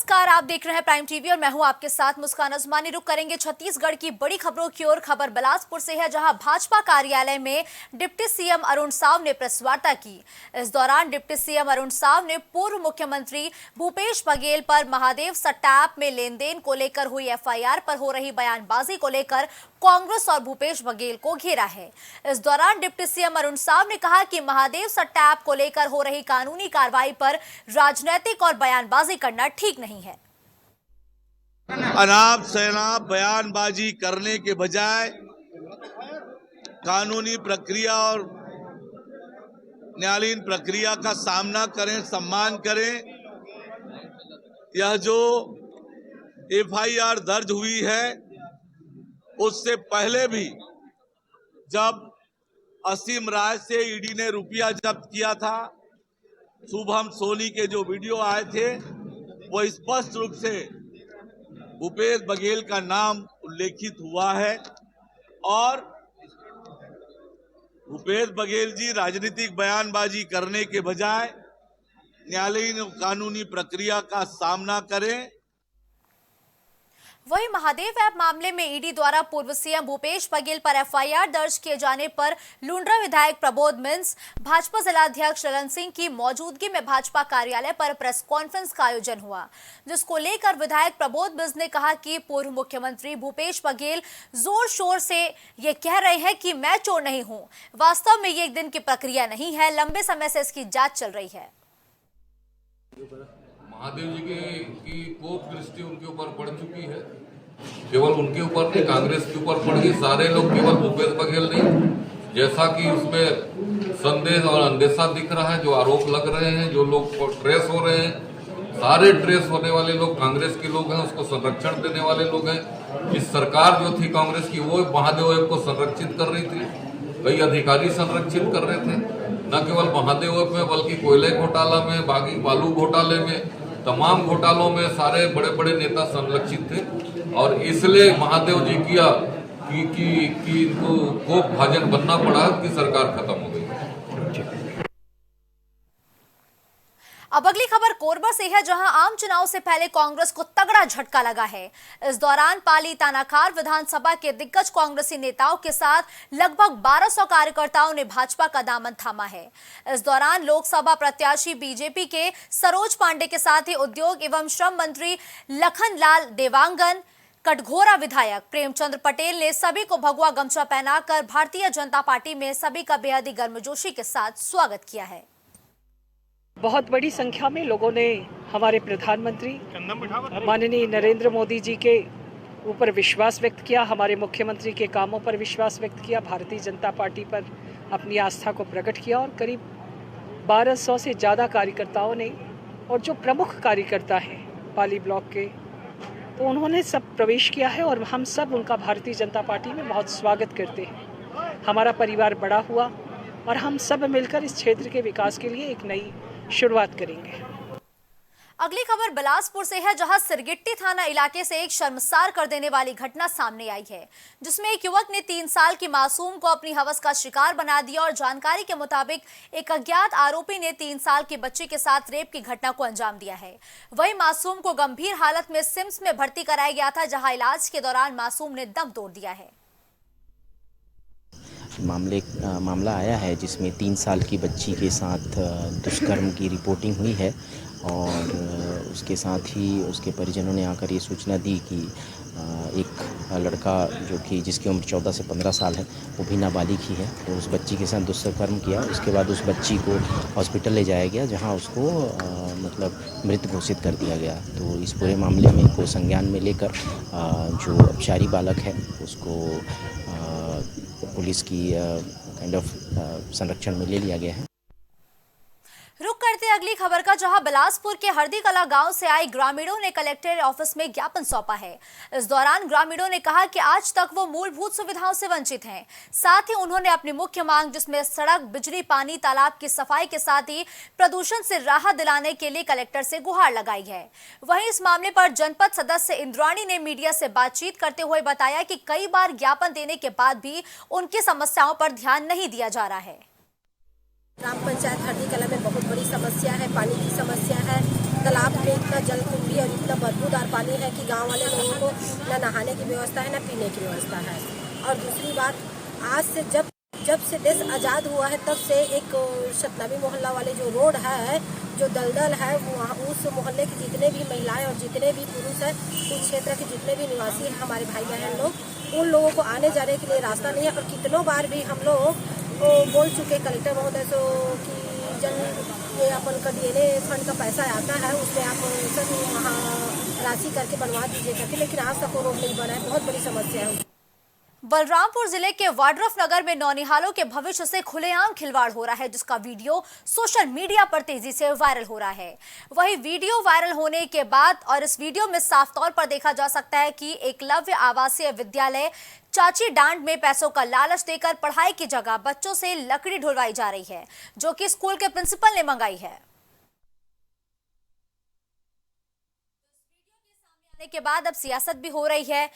नमस्कार, आप देख रहे हैं प्राइम टीवी और मैं हूं आपके साथ मुस्कान अजमानी। रुक करेंगे छत्तीसगढ़ की बड़ी खबरों की ओर। खबर बिलासपुर से है, जहां भाजपा कार्यालय में डिप्टी सीएम अरुण साव ने प्रेस वार्ता की। इस दौरान डिप्टी सीएम अरुण साव ने पूर्व मुख्यमंत्री भूपेश बघेल पर महादेव सट्टा ऐप में लेन देन को लेकर हुई एफआईआर पर हो रही बयानबाजी को लेकर कांग्रेस और भूपेश बघेल को घेरा है। इस दौरान डिप्टी सीएम अरुण साव ने कहा कि महादेव सट्टा ऐप को लेकर हो रही कानूनी कार्रवाई पर राजनीतिक और बयानबाजी करना ठीक नहीं है। अनाप शनाप बयानबाजी करने के बजाय कानूनी प्रक्रिया और न्यायालयीन प्रक्रिया का सामना करें, सम्मान करें। यह जो एफआईआर दर्ज हुई है, उससे पहले भी जब असीम राय से ईडी ने रुपया जब्त किया था, शुभम सोनी के जो वीडियो आए थे वो स्पष्ट रूप से भूपेश बघेल का नाम उल्लेखित हुआ है और भूपेश बघेल जी राजनीतिक बयानबाजी करने के बजाय न्यायालयीन कानूनी प्रक्रिया का सामना करें। वहीं महादेव ऐप मामले में ईडी द्वारा पूर्व सीएम भूपेश बघेल पर एफआईआर दर्ज किए जाने पर लुंड्रा विधायक प्रबोध मिंस, भाजपा जिलाध्यक्ष ललन सिंह की मौजूदगी में भाजपा कार्यालय पर प्रेस कॉन्फ्रेंस का आयोजन हुआ, जिसको लेकर विधायक प्रबोध मिंस ने कहा कि पूर्व मुख्यमंत्री भूपेश बघेल जोर शोर से ये कह रहे हैं कि मैं चोर नहीं हूं। वास्तव में ये एक दिन की प्रक्रिया नहीं है, लंबे समय से इसकी जांच चल रही है। महादेव जी की कोप दृष्टि उनके ऊपर पड़ चुकी है। केवल उनके ऊपर नहीं, कांग्रेस के ऊपर पड़ गई। सारे लोग, केवल भूपेश बघेल नहीं। जैसा कि उसमें संदेश और अंदेशा दिख रहा है, जो आरोप लग रहे हैं, जो लोग ट्रेस हो रहे हैं, सारे ट्रेस होने वाले लोग कांग्रेस के लोग हैं, उसको संरक्षण देने वाले लोग हैं। इस सरकार जो थी कांग्रेस की, वो महादेव ऐप को संरक्षित कर रही थी। कई अधिकारी संरक्षित कर रहे थे, न केवल महादेव ऐप में बल्कि कोयले घोटाला में, बालू घोटाले में, तमाम घोटालों में सारे बड़े बड़े नेता संरक्षित थे। और इसलिए महादेव जी की इनको कोप भाजन बनना पड़ा कि सरकार खत्म हो गई। अब अगली खबर कोरबा से है, जहां आम चुनाव से पहले कांग्रेस को तगड़ा झटका लगा है। इस दौरान पाली तानाखार विधानसभा के दिग्गज कांग्रेसी नेताओं के साथ लगभग 1200 कार्यकर्ताओं ने भाजपा का दामन थामा है। इस दौरान लोकसभा प्रत्याशी बीजेपी के सरोज पांडे के साथ ही उद्योग एवं श्रम मंत्री लखनलाल देवांगन, कटघोरा विधायक प्रेमचंद्र पटेल ने सभी को भगवा गमछा पहनाकर भारतीय जनता पार्टी में सभी का बेहद ही गर्मजोशी के साथ स्वागत किया है। बहुत बड़ी संख्या में लोगों ने हमारे प्रधानमंत्री माननीय नरेंद्र मोदी जी के ऊपर विश्वास व्यक्त किया, हमारे मुख्यमंत्री के कामों पर विश्वास व्यक्त किया, भारतीय जनता पार्टी पर अपनी आस्था को प्रकट किया। और करीब 1200 से ज़्यादा कार्यकर्ताओं ने, और जो प्रमुख कार्यकर्ता हैं पाली ब्लॉक के, तो उन्होंने सब प्रवेश किया है और हम सब उनका भारतीय जनता पार्टी में बहुत स्वागत करते हैं। हमारा परिवार बड़ा हुआ और हम सब मिलकर इस क्षेत्र के विकास के लिए एक नई शुरुआत करेंगे। अगली खबर बिलासपुर से है, जहां सिरगिट्टी थाना इलाके से एक शर्मसार कर देने वाली घटना सामने आई है, जिसमें एक युवक ने 3 साल की मासूम को अपनी हवस का शिकार बना दिया और जानकारी के मुताबिक एक अज्ञात आरोपी ने 3 साल की बच्ची के साथ रेप की घटना को अंजाम दिया है। वहीं मासूम को गंभीर हालत में सिम्स में भर्ती कराया गया था, जहां इलाज के दौरान मासूम ने दम तोड़ दिया है। मामला आया है जिसमें 3 साल की बच्ची के साथ दुष्कर्म की रिपोर्टिंग हुई है और उसके साथ ही उसके परिजनों ने आकर ये सूचना दी कि एक लड़का जो कि जिसकी उम्र 14 से 15 साल है, वो भी नाबालिग ही है, तो उस बच्ची के साथ दुष्कर्म किया। उसके बाद उस बच्ची को हॉस्पिटल ले जाया गया, जहां उसको मृत घोषित कर दिया गया। तो इस पूरे मामले में को संज्ञान में लेकर जो अपचारी बालक है उसको पुलिस की संरक्षण में ले लिया गया है। रुक करते अगली खबर का, जहां बिलासपुर के हरदी कला गांव से आए ग्रामीणों ने कलेक्टर ऑफिस में ज्ञापन सौंपा है। इस दौरान ग्रामीणों ने कहा कि आज तक वो मूलभूत सुविधाओं से वंचित हैं। साथ ही उन्होंने अपनी मुख्य मांग, जिसमें सड़क, बिजली, पानी, तालाब की सफाई के साथ ही प्रदूषण से राहत दिलाने के लिए कलेक्टर से गुहार लगाई है। वहीं इस मामले पर जनपद सदस्य इंद्राणी ने मीडिया से बातचीत करते हुए बताया कि कई बार ज्ञापन देने के बाद भी उनकी समस्याओं पर ध्यान नहीं दिया जा रहा है। ग्राम पंचायत हरदी कला में बहुत बड़ी समस्या है, पानी की समस्या है, तालाब में इतना जलकुंभी और इतना बदबूदार पानी है कि गांव वाले लोगों को न नहाने की व्यवस्था है, न पीने की व्यवस्था है। और दूसरी बात, आज से जब से देश आज़ाद हुआ है तब से एक सतनामी मोहल्ला वाले जो रोड है, जो दलदल है, वहाँ उस मोहल्ले के जितने भी महिलाएं और जितने भी पुरुष हैं, उस क्षेत्र के जितने भी निवासी हैं हमारे भाई बहन लोग, उन लोगों को आने जाने के लिए रास्ता नहीं है। और कितनों बार भी हम लोग बोल चुके कलेक्टर महोदय से कि ये अपन का DNA फंड का पैसा आता है, उसमें आप सब वहाँ राशि करके बनवा दीजिए करके, लेकिन आज तक वो रोड नहीं बना है। बहुत बड़ी समस्या है। बलरामपुर जिले के वाड्रफ नगर में नौनिहालों के भविष्य से खुलेआम खिलवाड़ हो रहा है, जिसका वीडियो सोशल मीडिया पर तेजी से वायरल हो रहा है। वही वीडियो वायरल होने के बाद और इस वीडियो में साफ तौर पर देखा जा सकता है कि एकलव्य आवासीय विद्यालय चाची डांड में पैसों का लालच देकर पढ़ाई की जगह बच्चों से लकड़ी ढुलवाई जा रही है, जो कि स्कूल के प्रिंसिपल ने मंगाई है। आने के बाद अब सियासत भी हो रही है।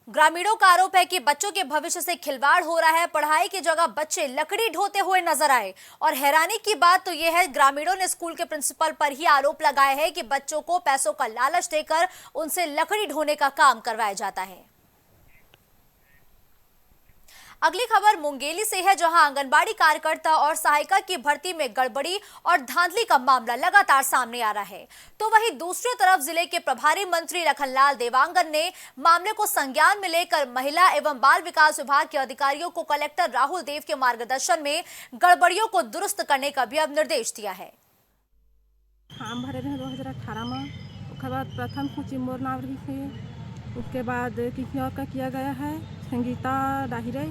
ग्रामीणों का आरोप है कि बच्चों के भविष्य से खिलवाड़ हो रहा है, पढ़ाई की जगह बच्चे लकड़ी ढोते हुए नजर आए। और हैरानी की बात तो यह है, ग्रामीणों ने स्कूल के प्रिंसिपल पर ही आरोप लगाया है कि बच्चों को पैसों का लालच देकर उनसे लकड़ी ढोने का काम करवाया जाता है। अगली खबर मुंगेली से है, जहां आंगनबाड़ी कार्यकर्ता और सहायिका की भर्ती में गड़बड़ी और धांधली का मामला लगातार सामने आ रहा है। तो वहीं दूसरी तरफ जिले के प्रभारी मंत्री लखनलाल देवांगन ने मामले को संज्ञान में लेकर महिला एवं बाल विकास विभाग के अधिकारियों को कलेक्टर राहुल देव के मार्गदर्शन में गड़बड़ियों को दुरुस्त करने का भी अब निर्देश दिया है। फॉर्म भरे रहे 2018 में, उसके बाद प्रथम सूची मोर नावरी से, उसके बाद किसी और का किया गया है संगीता डाहिरे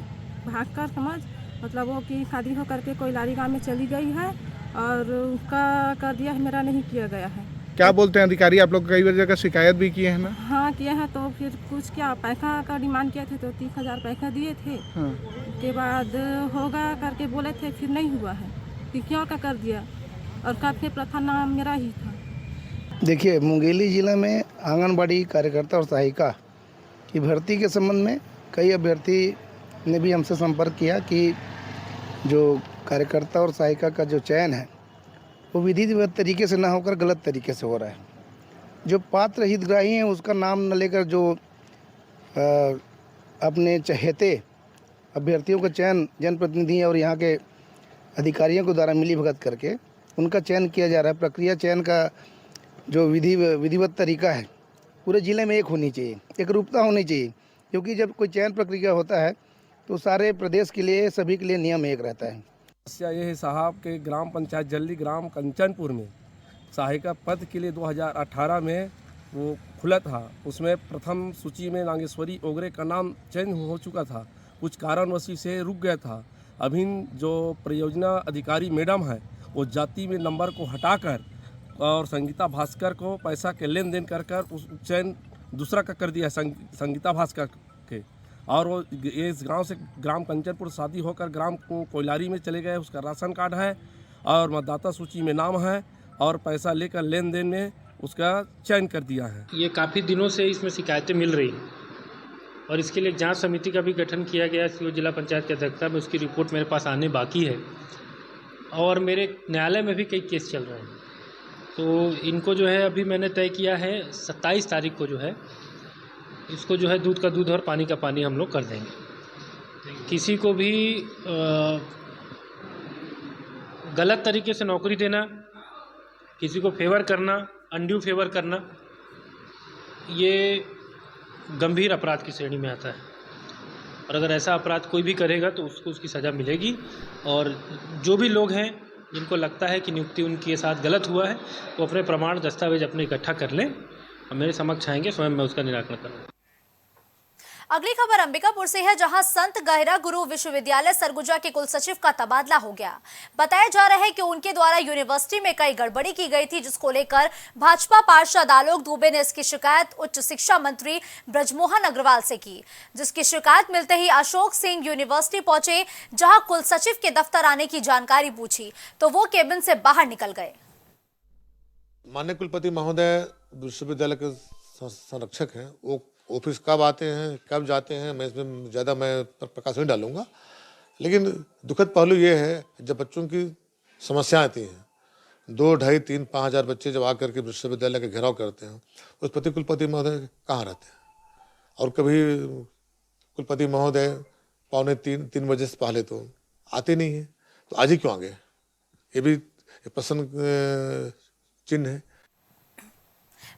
भागकर समझ, मतलब वो कि शादी हो करके कोयलारी गांव में चली गई है और उसका कर दिया है, मेरा नहीं किया गया है। क्या बोलते हैं अधिकारी? आप लोग कई बार जगह शिकायत भी किए हैं ना? हाँ किए हैं, तो फिर कुछ क्या पैसा का डिमांड किए थे, तो 30,000 पैसा दिए थे। हाँ। उसके बाद होगा करके बोले थे, फिर नहीं हुआ है, किसी और का कर दिया और काफी प्रथा नाम मेरा ही था। देखिए, मुंगेली जिले में आंगनबाड़ी कार्यकर्ता और सहायिका की भर्ती के संबंध में कई अभ्यर्थी ने भी हमसे संपर्क किया कि जो कार्यकर्ता और सहायिका का जो चयन है वो विधिवत तरीके से ना होकर गलत तरीके से हो रहा है। जो पात्र हितग्राही हैं उसका नाम न लेकर जो अपने चहेते अभ्यर्थियों का चयन जनप्रतिनिधि और यहाँ के अधिकारियों के द्वारा मिलीभगत करके उनका चयन किया जा रहा है। प्रक्रिया चयन का जो विधिवत तरीका है पूरे ज़िले में एक होनी चाहिए, एक रूपता होनी चाहिए, क्योंकि जब कोई चयन प्रक्रिया होता है तो सारे प्रदेश के लिए, सभी के लिए नियम एक रहता है। समस्या ये है साहब के ग्राम पंचायत जल्दी ग्राम कंचनपुर में सहायिका पद के लिए 2018 में वो खुला था, उसमें प्रथम सूची में नागेश्वरी ओगरे का नाम चयन हो चुका था, कुछ कारणवश से रुक गया था। अभी जो परियोजना अधिकारी मैडम है वो जाति में नंबर को हटाकर और संगीता भास्कर को पैसा के लेन देन कर उस चयन दूसरा का कर दिया संगीता भास्कर के, और वो इस गांव से ग्राम कंचनपुर शादी होकर ग्राम कोयलारी में चले गए। उसका राशन कार्ड है और मतदाता सूची में नाम है और पैसा लेकर लेन देन में उसका चयन कर दिया है। ये काफ़ी दिनों से इसमें शिकायतें मिल रही हैं और इसके लिए जांच समिति का भी गठन किया गया है जिला पंचायत की अध्यक्षता में। उसकी रिपोर्ट मेरे पास आने बाकी है और मेरे न्यायालय में भी कई केस चल रहे हैं। तो इनको जो है अभी मैंने तय किया है 27 तारीख को जो है इसको जो है दूध का दूध और पानी का पानी हम लोग कर देंगे। किसी को भी गलत तरीके से नौकरी देना, किसी को फेवर करना, अनड्यू फेवर करना, ये गंभीर अपराध की श्रेणी में आता है और अगर ऐसा अपराध कोई भी करेगा तो उसको उसकी सज़ा मिलेगी। और जो भी लोग हैं जिनको लगता है कि नियुक्ति उनके साथ गलत हुआ है वो अपने प्रमाण दस्तावेज अपने इकट्ठा कर लें और मेरे समक्ष आएंगे, स्वयं मैं उसका निराकरण करूँगा। अगली खबर अंबिकापुर से है, जहां संत गहरा गुरु विश्वविद्यालय सरगुजा के कुलसचिव का तबादला हो गया। बताया जा रहा है कि उनके द्वारा यूनिवर्सिटी में कई गड़बड़ी की गई थी, जिसको लेकर भाजपा पार्षद आलोक दुबे ने इसकी शिकायत उच्च शिक्षा मंत्री ब्रजमोहन अग्रवाल से की, जिसकी शिकायत मिलते ही अशोक सिंह यूनिवर्सिटी पहुंचे, जहां कुलसचिव के दफ्तर आने की जानकारी पूछी तो वो केबिन से बाहर निकल गए। माननीय कुलपति महोदय विश्वविद्यालय के संरक्षक हैं, वो ऑफिस कब आते हैं कब जाते हैं मैं इसमें ज़्यादा प्रकाश नहीं डालूंगा, लेकिन दुखद पहलू ये है जब बच्चों की समस्या आती है 2, 2.5, 3, 5 हजार बच्चे जब आकर के विश्वविद्यालय का घेराव करते हैं, उस प्रति कुलपति महोदय कहाँ रहते हैं? और कभी कुलपति महोदय 2:45-3 बजे से पहले तो आते नहीं है, तो आज ही क्यों आ गए? ये भी प्रश्न चिन्ह है।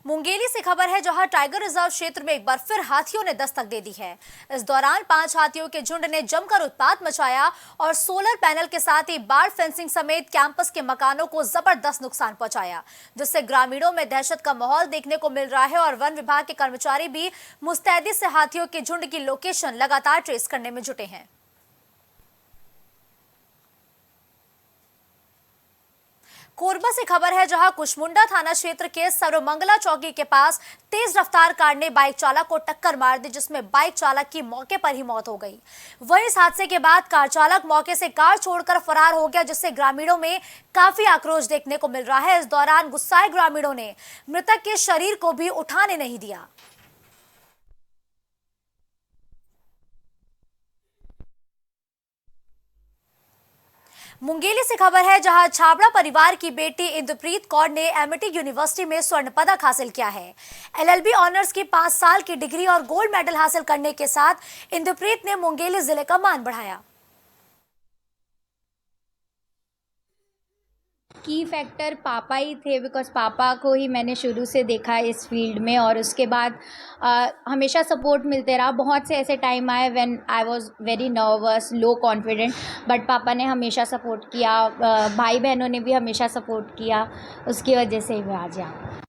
मुंगेली से खबर है, जहां टाइगर रिजर्व क्षेत्र में एक बार फिर हाथियों ने दस्तक दे दी है। इस दौरान 5 हाथियों के झुंड ने जमकर उत्पात मचाया और सोलर पैनल के साथ ही बाड़ फेंसिंग समेत कैंपस के मकानों को जबरदस्त नुकसान पहुंचाया, जिससे ग्रामीणों में दहशत का माहौल देखने को मिल रहा है और वन विभाग के कर्मचारी भी मुस्तैदी से हाथियों के झुंड की लोकेशन लगातार ट्रेस करने में जुटे हैं। कोरबा से खबर है, जहां कुशमुंडा थाना क्षेत्र के सर्वमंगला चौकी के पास तेज रफ्तार कार ने बाइक चालक को टक्कर मार दी, जिसमें बाइक चालक की मौके पर ही मौत हो गई। वहीं इस हादसे के बाद कार चालक मौके से कार छोड़कर फरार हो गया, जिससे ग्रामीणों में काफी आक्रोश देखने को मिल रहा है। इस दौरान गुस्साए ग्रामीणों ने मृतक के शरीर को भी उठाने नहीं दिया। मुंगेली से खबर है, जहां छाबड़ा परिवार की बेटी इंद्रप्रीत कौर ने एमिटी यूनिवर्सिटी में स्वर्ण पदक हासिल किया है। एलएलबी ऑनर्स की 5 साल की डिग्री और गोल्ड मेडल हासिल करने के साथ इंद्रप्रीत ने मुंगेली जिले का मान बढ़ाया। की फैक्टर पापा ही थे, बिकॉज पापा को ही मैंने शुरू से देखा है इस फील्ड में, और उसके बाद हमेशा सपोर्ट मिलते रहा। बहुत से ऐसे टाइम आए when I was very nervous, low confident, but पापा ने हमेशा सपोर्ट किया, भाई बहनों ने भी हमेशा सपोर्ट किया, उसकी वजह से ही मैं आज यहाँ।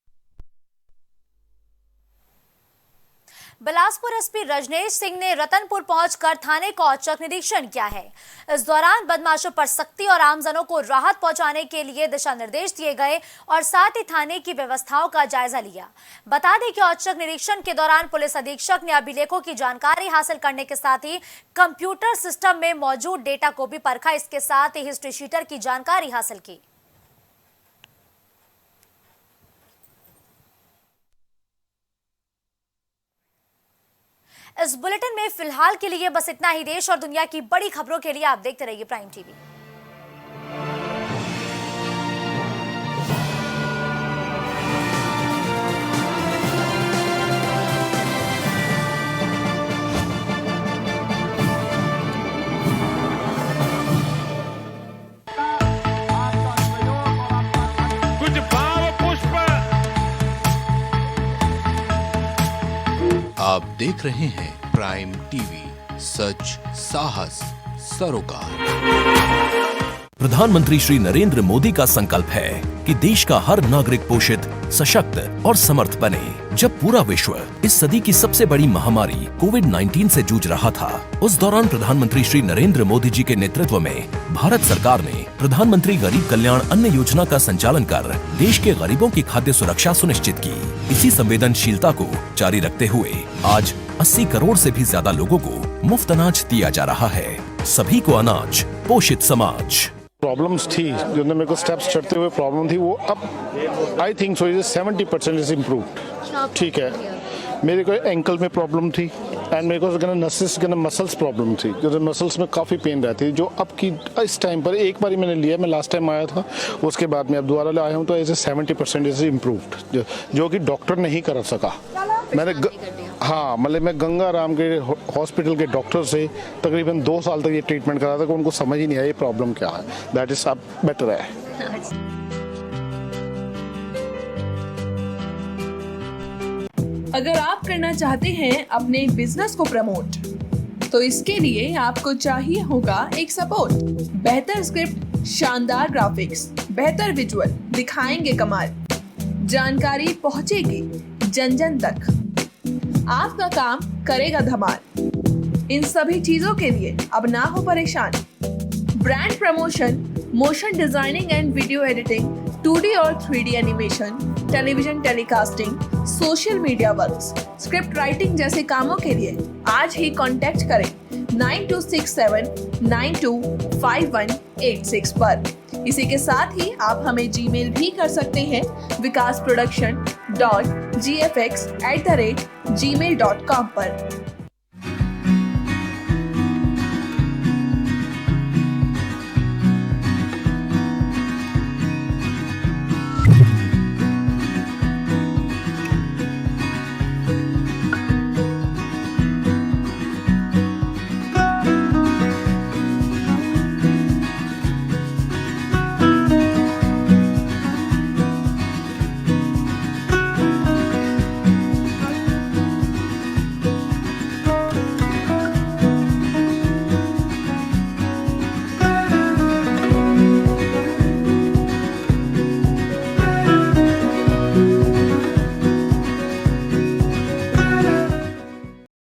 बिलासपुर एसपी रजनेश सिंह ने रतनपुर पहुंचकर थाने का औचक निरीक्षण किया है। इस दौरान बदमाशों पर सख्ती और आमजनों को राहत पहुंचाने के लिए दिशा निर्देश दिए गए और साथ ही थाने की व्यवस्थाओं का जायजा लिया। बता दें कि औचक निरीक्षण के दौरान पुलिस अधीक्षक ने अभिलेखों की जानकारी हासिल करने के साथ ही कंप्यूटर सिस्टम में मौजूद डेटा को भी परखा। इसके साथ ही हिस्ट्री शीटर की जानकारी हासिल की। इस बुलेटिन में फिलहाल के लिए बस इतना ही। देश और दुनिया की बड़ी खबरों के लिए आप देखते रहिए प्राइम टीवी। कुछ भाव पुष्प। आप देख रहे हैं प्राइम टीवी, सच साहस सरोकार। प्रधानमंत्री श्री नरेंद्र मोदी का संकल्प है कि देश का हर नागरिक पोषित, सशक्त और समर्थ बने। जब पूरा विश्व इस सदी की सबसे बड़ी महामारी कोविड-19 से जूझ रहा था, उस दौरान प्रधानमंत्री श्री नरेंद्र मोदी जी के नेतृत्व में भारत सरकार ने प्रधानमंत्री गरीब कल्याण अन्न योजना का संचालन कर देश के गरीबों की खाद्य सुरक्षा सुनिश्चित की। इसी संवेदनशीलता को जारी रखते हुए आज 80 करोड़ से भी ज्यादा लोगों को मुफ्त अनाज दिया जा रहा है। सभी को अनाज, पोषित समाज। प्रॉब्लम्स थी जो मेरे को स्टेप्स चढ़ते हुए प्रॉब्लम थी, वो अब I think so 70% is improved. ठीक है, मेरे को एंकल में प्रॉब्लम थी एंड मेरे को मसल्स प्रॉब्लम थी, क्योंकि मसल्स में काफ़ी पेन रहती है, जो अब की इस टाइम पर एक बार ही मैंने लिया। मैं लास्ट टाइम आया था, उसके बाद मैं अब दोबारा आया हूँ, तो ऐसे 70% इज इम्प्रूव्ड, जो कि डॉक्टर नहीं कर सका। मैंने हाँ, मतलब मैं गंगा राम के हॉस्पिटल के डॉक्टर से तकरीबन 2 साल तक ये ट्रीटमेंट करा था, कि उनको समझ ही नहीं आया ये प्रॉब्लम क्या है। दैट इज अब बेटर है। अगर आप करना चाहते हैं अपने बिजनेस को प्रमोट, तो इसके लिए आपको चाहिए होगा एक सपोर्ट। बेहतर स्क्रिप्ट, शानदार ग्राफिक्स, बेहतर विजुअल, दिखाएंगे कमाल, जानकारी पहुंचेगी जन जन तक, आपका काम करेगा धमाल। इन सभी चीजों के लिए अब ना हो परेशान। Brand promotion, motion designing and video editing, 2D और 3D animation, television telecasting, social media works, script writing जैसे कामों के लिए आज ही कांटेक्ट करें 9267925186 पर। इसी के साथ ही आप हमें जीमेल भी कर सकते हैं vikasproduction.gfx@gmail.com पर।